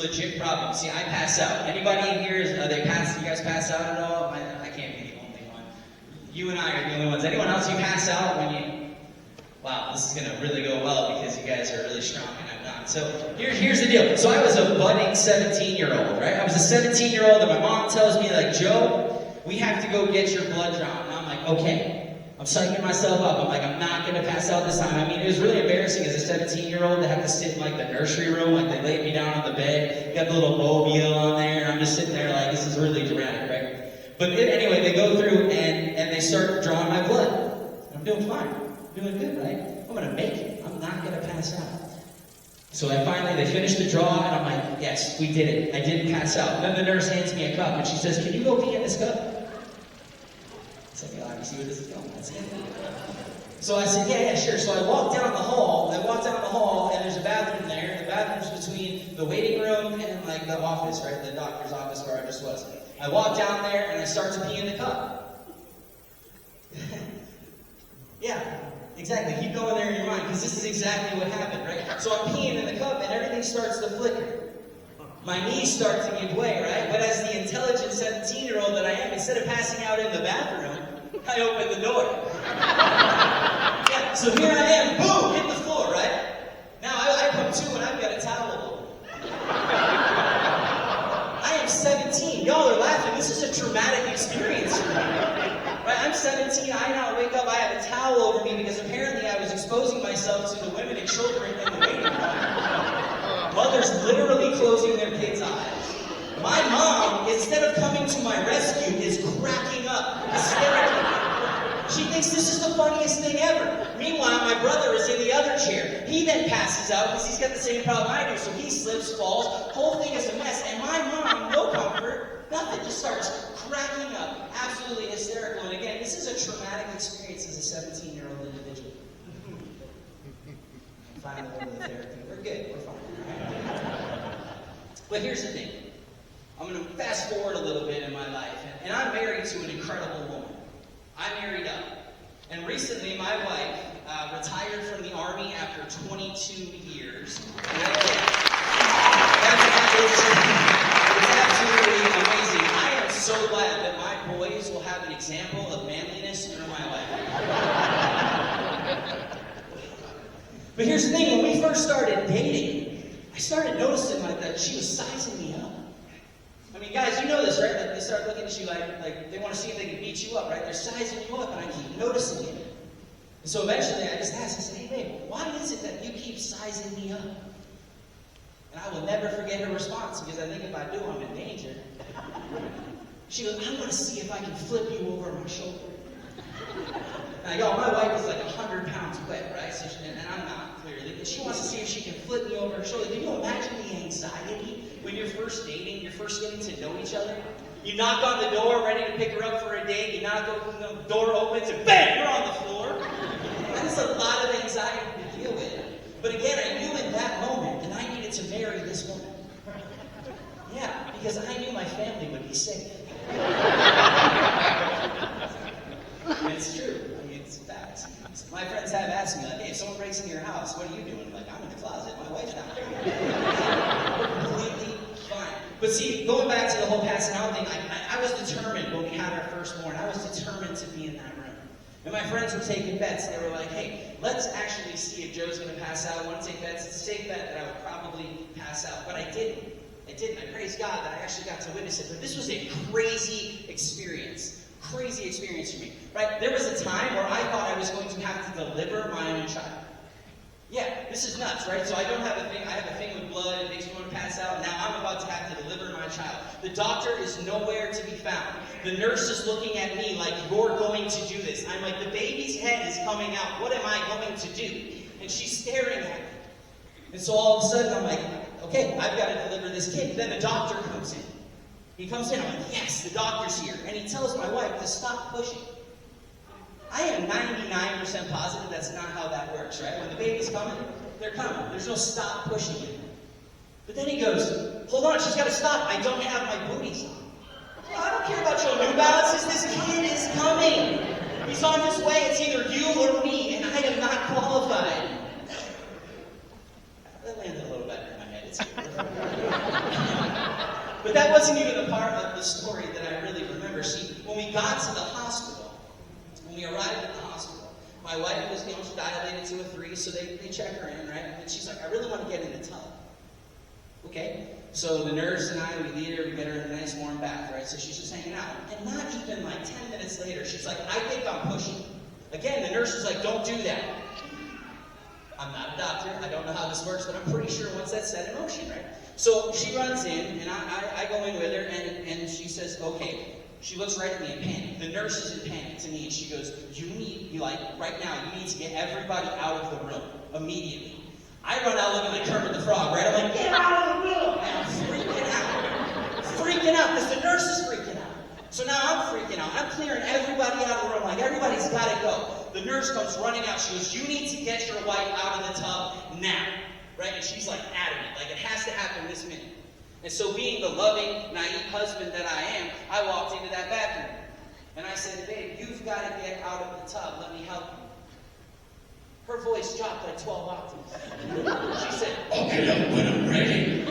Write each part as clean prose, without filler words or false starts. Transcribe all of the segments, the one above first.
legit problem. See, I pass out. Anybody in here, you guys pass out at all? I can't be the only one. You and I are the only ones. Anyone else, you pass out when you... Wow, this is going to really go well because you guys are really strong and I'm not. So here's the deal. So I was a budding 17-year-old, right? I was a 17-year-old and my mom tells me, like, Joe, we have to go get your blood drawn. And I'm like, okay. I'm psyching myself up. I'm like, I'm not going to pass out this time. I mean, it was really embarrassing as a 17-year-old to have to sit in, like, the nursery room. Like, they laid me down on the bed. Got the little mobile on there. And I'm just sitting there like, this is really dramatic, right? But anyway, they go through and they start drawing my blood. I'm doing fine. I'm doing good, right? I'm going to make it. I'm not going to pass out. So they finish the draw, and I'm like, yes, we did it. I didn't pass out. Then the nurse hands me a cup, and she says, can you go pee in this cup? I said, yeah, you see where this is going. That's it. So I said, yeah, sure. So I walked down the hall, and there's a bathroom there. The bathroom's between the waiting room and, like, the office, right? The doctor's office where I just was. I walk down there, and I start to pee in the cup. Yeah. Exactly. Keep going there in your mind, because this is exactly what happened, right? So I'm peeing in the cup, and everything starts to flicker. My knees start to give way, right? But as the intelligent 17-year-old that I am, instead of passing out in the bathroom, I open the door. Yeah, so here I am, boom, hit the floor, right? Now I come to, and I've got a towel. I am 17. Y'all are laughing. This is a traumatic experience for me. Right, I'm 17, I now wake up, I have a towel over me because apparently I was exposing myself to the women and children in the waiting room. Mothers literally closing their kids' eyes. My mom, instead of coming to my rescue, is cracking up hysterically. She thinks this is the funniest thing ever. Meanwhile, my brother is in the other chair. He then passes out because he's got the same problem I do, so he slips, falls, whole thing is a mess, and my mom, no comfort, nothing, just starts cracking up, absolutely hysterical. And again, this is a traumatic experience as a 17-year-old individual. Finally, over the therapy. We're good. We're fine. But here's the thing. I'm going to fast forward a little bit in my life. And I'm married to an incredible woman. I married up. And recently, my wife retired from the Army after 22 years. It's absolutely amazing. I am so glad that my boys will have an example of manliness through my life. But here's the thing, when we first started dating, I started noticing that she was sizing me up. I mean, guys, you know this, right? Like, they start looking at you like they want to see if they can beat you up, right? They're sizing you up, and I keep noticing it. And so eventually I just asked, I said, hey, babe, why is it that you keep sizing me up? And I will never forget her response, because I think if I do, I'm in danger. She goes, I want to see if I can flip you over my shoulder. Now, y'all, my wife is like 100 pounds wet, right? So and I'm not, clearly. And she wants to see if she can flip me over her shoulder. Can you imagine the anxiety when you're first dating, you're first getting to know each other? You knock on the door, ready to pick her up for a date. You knock on the door opens, and bang, you're on the floor. That's a lot of anxiety to deal with. But again, I knew in that moment that I needed to marry this woman. Yeah, because I knew my family would be safe. And it's true. I mean, it's facts. My friends have asked me, like, hey, if someone breaks into your house, what are you doing? I'm like, I'm in the closet. My wife's not there. Completely fine. But see, going back to the whole passing out thing, I was determined when we had our firstborn. I was determined to be in that room. And my friends were taking bets. They were like, hey, let's actually see if Joe's going to pass out. I want to take bets. It's a safe bet that I would probably pass out. But I didn't. I praise God that I actually got to witness it. But this was a crazy experience. Crazy experience for me. Right? There was a time where I thought I was going to have to deliver my own child. Yeah, this is nuts, right? So I don't have a thing. I have a thing with blood. It makes me want to pass out. Now I'm about to have to deliver my child. The doctor is nowhere to be found. The nurse is looking at me like, you're going to do this. I'm like, the baby's head is coming out. What am I going to do? And she's staring at me. And so all of a sudden I'm like, okay, I've got to deliver this kid. Then the doctor comes in. He comes in. I'm like, yes, the doctor's here. And he tells my wife to stop pushing. I am 99% positive that's not how that works, right? When the baby's coming, they're coming. There's no stop pushing it. But then he goes, hold on, she's got to stop. I don't have my booties on. I don't care about your New Balances. This kid is coming. He's on his way. It's either you or me, and I am not qualified. That landed a little better in my head. It's good. wasn't even the part of the story that I really remember. See, when we got to the hospital, when we arrived at the hospital, my wife was, she dilated to a 3, so they check her in, right? And she's like, I really want to get in the tub. Okay? So the nurse and I, we lead her, we get her in a nice warm bath, right? So she's just hanging out. And not even like 10 minutes later, she's like, I think I'm pushing. Again, the nurse is like, don't do that. I'm not a doctor, I don't know how this works, but I'm pretty sure once that's set in motion, right? So she runs in, and I go in with her, and she says, okay. She looks right at me in panic. The nurse is in panic to me, and she goes, right now, you need to get everybody out of the room, immediately. I run out looking like Kermit the Frog, right? I'm like, get out of the room! And I'm freaking out, because the nurse is freaking out. So now I'm freaking out. I'm clearing everybody out of the room, like everybody's got to go. The nurse comes running out. She goes, you need to get your wife out of the tub now, right? And she's like adamant, like it has to happen this minute. And so being the loving, naive husband that I am, I walked into that bathroom. And I said, babe, you've got to get out of the tub. Let me help you. Her voice dropped like 12 octaves. She said, I'll get up when I'm ready.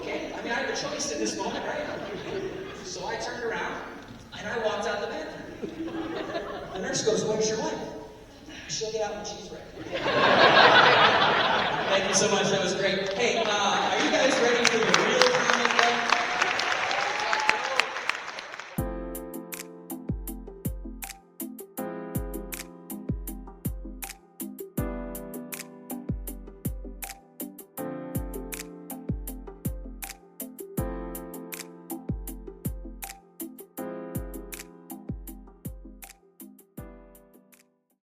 Okay, I mean, I have a choice in this moment, right? So I turned around, and I walked out the bathroom. The nurse goes, where's your wife? She'll get out when she's ready. Thank you so much. That was great. Hey,